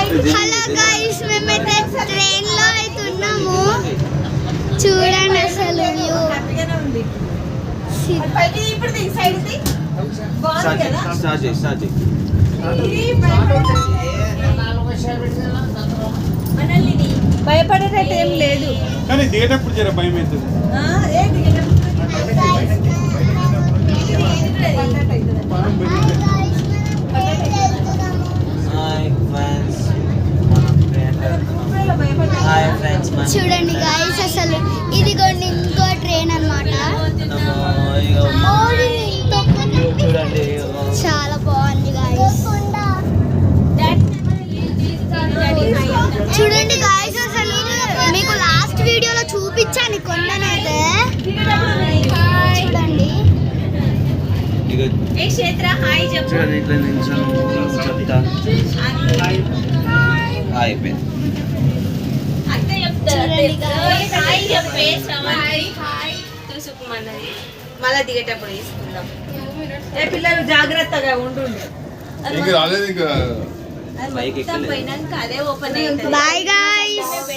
Hello guys, మేమైతే train లో అయితే ఉన్నాము. చూడండి అసలు వ్యూ. భయపడేటట్టు ఏం లేదు, కానీ దిగేటప్పుడు జర భయం అవుతుంది. చూడండి గైస్, అసలు ఇది ఇంకో ట్రైన్ అన్నమాట. చూడండి చాలా బాగుంది గైస్. చూడండి గైస్, అసలు మీకు లాస్ట్ వీడియోలో చూపించాను కొండనైతే. చూడండి చూడండి ఇట్లా నిల్చొని చెప్తా అయిపోయింది. మళ్ళా దిగేటప్పుడు తీసుకుందాం. పిల్లలు జాగ్రత్తగా ఉంటుండే. రాలేదు ఇంకా పోయినాక అదే ఓపెన్. Bye guys.